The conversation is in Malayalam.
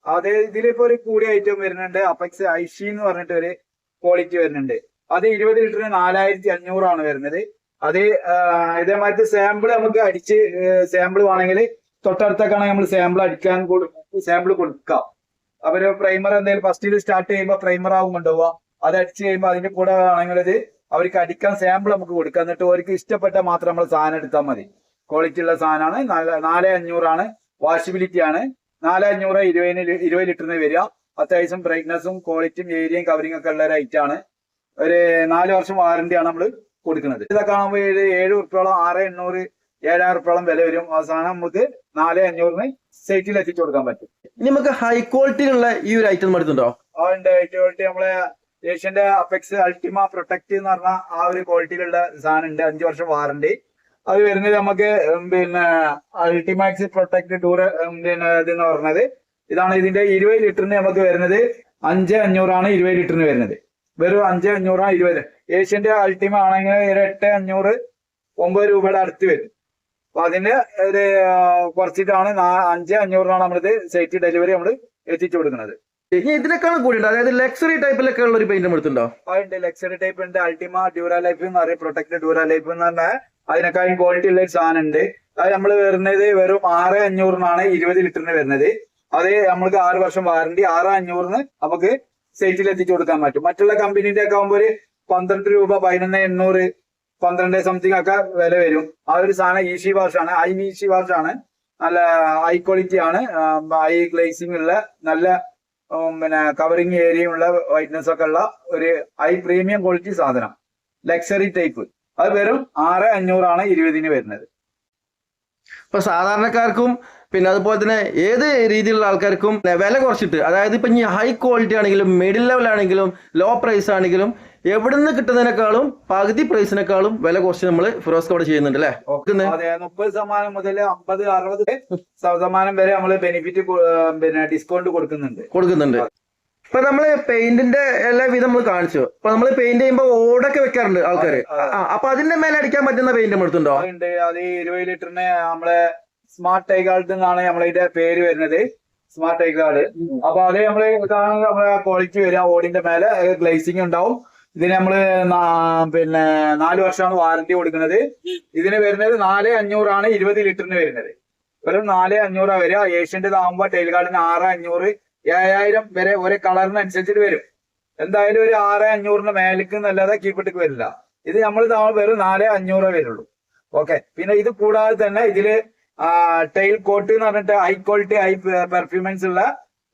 അത് ഇതിലിപ്പോ ഒരു കൂടിയ ഐറ്റം വരുന്നുണ്ട്. അപെക്സ് ഐഷി എന്ന് പറഞ്ഞിട്ട് ഒരു ക്വാളിറ്റി വരുന്നുണ്ട്. അത് 20 ലിറ്ററിന് 4500 വരുന്നത്. അത് ഇതേമാതിരി സാമ്പിൾ നമുക്ക് അടിച്ച് സാമ്പിൾ വേണമെങ്കിൽ തൊട്ടടുത്തൊക്കെയാണെങ്കിൽ നമ്മൾ സാമ്പിൾ അടിക്കാൻ സാമ്പിൾ കൊടുക്കാം. അവര് പ്രൈമർ എന്തെങ്കിലും ഫസ്റ്റ് സ്റ്റാർട്ട് ചെയ്യുമ്പോൾ പ്രൈമർ ആവും കൊണ്ടുപോവുക. അത് അടിച്ച് കഴിയുമ്പോൾ അതിന്റെ കൂടെ ആണെങ്കിൽ ഇത് അവർക്ക് അടിക്കാൻ സാമ്പിൾ നമുക്ക് കൊടുക്കാം. എന്നിട്ട് അവർക്ക് ഇഷ്ടപ്പെട്ട മാത്രം നമ്മൾ സാധനം എടുത്താൽ മതി. ക്വാളിറ്റി ഉള്ള സാധനമാണ്. 4500 വാഷബിലിറ്റി ആണ്. 4500 20 ലിറ്ററിന് വരിക. അത്യാവശ്യം ബ്രൈറ്റ്നസും ക്വാളിറ്റിയും ഏരിയയും കവറിംഗ് ഒക്കെ ഉള്ള ഒരു ഐറ്റം ആണ്. ഒരു 4 വർഷം വാറന്റിയാണ് നമ്മൾ കൊടുക്കുന്നത്. ഇതൊക്കെ ആകുമ്പോൾ 7 ഉറുപ്പോളം 6800 7000 ഉറുപ്പോളം വില വരും. അവസാനം നമുക്ക് 4500 സൈറ്റിൽ എത്തിച്ചു കൊടുക്കാൻ പറ്റും. ഇനി നമുക്ക് ഹൈ ക്വാളിറ്റിയിലുള്ള ഈ ഒരു ഐറ്റം എടുത്തുണ്ടോ? അതുണ്ട്. ഹൈ ക്വാളിറ്റി നമ്മളെ ഏഷ്യന്റെ അപെക്സ് അൾട്ടിമ പ്രൊട്ടക്ട് എന്ന് പറഞ്ഞ ആ ഒരു ക്വാളിറ്റിയിലുള്ള സാധനം ഉണ്ട്. 5 വർഷം വാറന്റി. അത് വരുന്നത് നമുക്ക് പിന്നെ അൾട്ടിമാക്സ് പ്രൊട്ടക്ട് ടൂർ പിന്നെ ഇതെന്ന് പറഞ്ഞത് ഇതാണ്. ഇതിന്റെ 20 ലിറ്ററിന് നമുക്ക് വരുന്നത് 5500 20 ലിറ്ററിന് വരുന്നത്. വെറും 5500 20. ഏഷ്യന്റെ അൾട്ടിമ ആണെങ്കിൽ 8500 9 രൂപയുടെ അടുത്ത് വരും. അപ്പൊ അതിന്റെ ഒരു കുറച്ചിട്ടാണ് 5500 നമ്മളിത് സൈറ്റ് ഡെലിവറി നമ്മൾ എത്തിച്ചു കൊടുക്കുന്നത്. ഇനി ഇതിനേക്കാളും കൂടി ഉണ്ട്, അതായത് ലക്സറി ടൈപ്പിലൊക്കെ ഉള്ള ഒരു പെയിന്റ് എടുത്തുണ്ടോ? അതുണ്ട്. ലക്സറി ടൈപ്പ് ഉണ്ട്. അൾട്ടിമ ഡ്യൂറാ ലൈഫ് എന്ന് പറയും. പ്രൊട്ടക്ട് ഡ്യൂറാ ലൈഫ് എന്ന് പറഞ്ഞാൽ അതിനേക്കാളും ക്വാളിറ്റി ഉള്ള ഒരു സാധനം ഉണ്ട്. അത് നമ്മൾ വരുന്നത് വെറും 6500 20 ലിറ്ററിന് വരുന്നത്. അത് നമ്മൾക്ക് 6 വർഷം വാറന്റി. 6500 നമുക്ക് സൈറ്റിൽ എത്തിച്ചു കൊടുക്കാൻ പറ്റും. മറ്റുള്ള കമ്പനീന്റെ ഒക്കെ ആകുമ്പോൾ ഒരു 12 രൂപ 11,800 12 സംതിങ് ഒക്കെ വില വരും. ആ ഒരു സാധനം ഈസി വാഷ് ആണ്. ഈസി വാഷ് ആണ്. നല്ല ഹൈ ക്വാളിറ്റി ആണ്. ഹൈ ഗ്ലേസിംഗ് ഉള്ള നല്ല പിന്നെ കവറിങ് ഏരിയ ഉള്ള വൈറ്റ്നസ് ഒക്കെ ഉള്ള ഒരു ഹൈ പ്രീമിയം ക്വാളിറ്റി സാധനം. Luxury type. അത് വെറും 6500 20 വരുന്നത്. ഇപ്പൊ സാധാരണക്കാർക്കും പിന്നെ അതുപോലെ തന്നെ ഏത് രീതിയിലുള്ള ആൾക്കാർക്കും വില കുറച്ചിട്ട്, അതായത് ഇപ്പൊ ഇനി ഹൈ ക്വാളിറ്റി ആണെങ്കിലും മിഡിൽ ലെവൽ ആണെങ്കിലും ലോ പ്രൈസ് ആണെങ്കിലും എവിടുന്ന് കിട്ടുന്നതിനേക്കാളും പകുതി പ്രൈസിനേക്കാളും വില കുറച്ച് നമ്മൾ ഫിറോസ്കോടെ ചെയ്യുന്നുണ്ട് അല്ലേ? അതെ. 30% മുതൽ 50-60% വരെ നമ്മൾ ബെനിഫിറ്റ് പിന്നെ ഡിസ്കൗണ്ട് കൊടുക്കുന്നുണ്ട്. ഇപ്പൊ നമ്മള് പെയിന്റിന്റെ എല്ലാ വിധം നമ്മൾ കാണിച്ചു. അപ്പൊ നമ്മള് പെയിന്റ് ചെയ്യുമ്പോ ഓടൊക്കെ വെക്കാറുണ്ട് ആൾക്കാര്. അപ്പൊ അതിന്റെ മേലെ അടിക്കാൻ പറ്റുന്ന പെയിന്റ് എടുത്തുണ്ടോ? അതുണ്ട്. അത് 20 ലിറ്ററിന് നമ്മളെ സ്മാർട്ട് ടൈഗാർഡ് എന്നാണ് നമ്മളിന്റെ പേര് വരുന്നത്. സ്മാർട്ട് ടൈഗാർഡ്. അപ്പൊ അത് നമ്മള് നമ്മളെ ക്വാളിറ്റി വരിക. ഓടിന്റെ മേലെ ഗ്ലേസിംഗ് ഉണ്ടാവും. ഇതിന് നമ്മള് പിന്നെ 4 വർഷമാണ് വാറന്റി കൊടുക്കുന്നത്. ഇതിന് വരുന്നത് 4500 20 ലിറ്ററിന് വരുന്നത്. വെറും 4500 വരിക. ഏഷ്യന്റെ ആകുമ്പോ ടൈൽഗാർഡിന് 6500 7000 വരെ ഒരേ കളറിനനുസരിച്ചിട്ട് വരും. എന്തായാലും ഒരു 6500 മേലേക്ക് നല്ലതാ കീപ്പിട്ടിക്ക് വരില്ല. ഇത് നമ്മൾ വെറും 4500 വരുള്ളൂ. ഓക്കെ. പിന്നെ ഇത് കൂടാതെ തന്നെ ഇതില് ടൈൽ കോട്ട് എന്ന് പറഞ്ഞിട്ട് ഹൈ ക്വാളിറ്റി ഹൈ പെർഫ്യൂമൻസ് ഉള്ള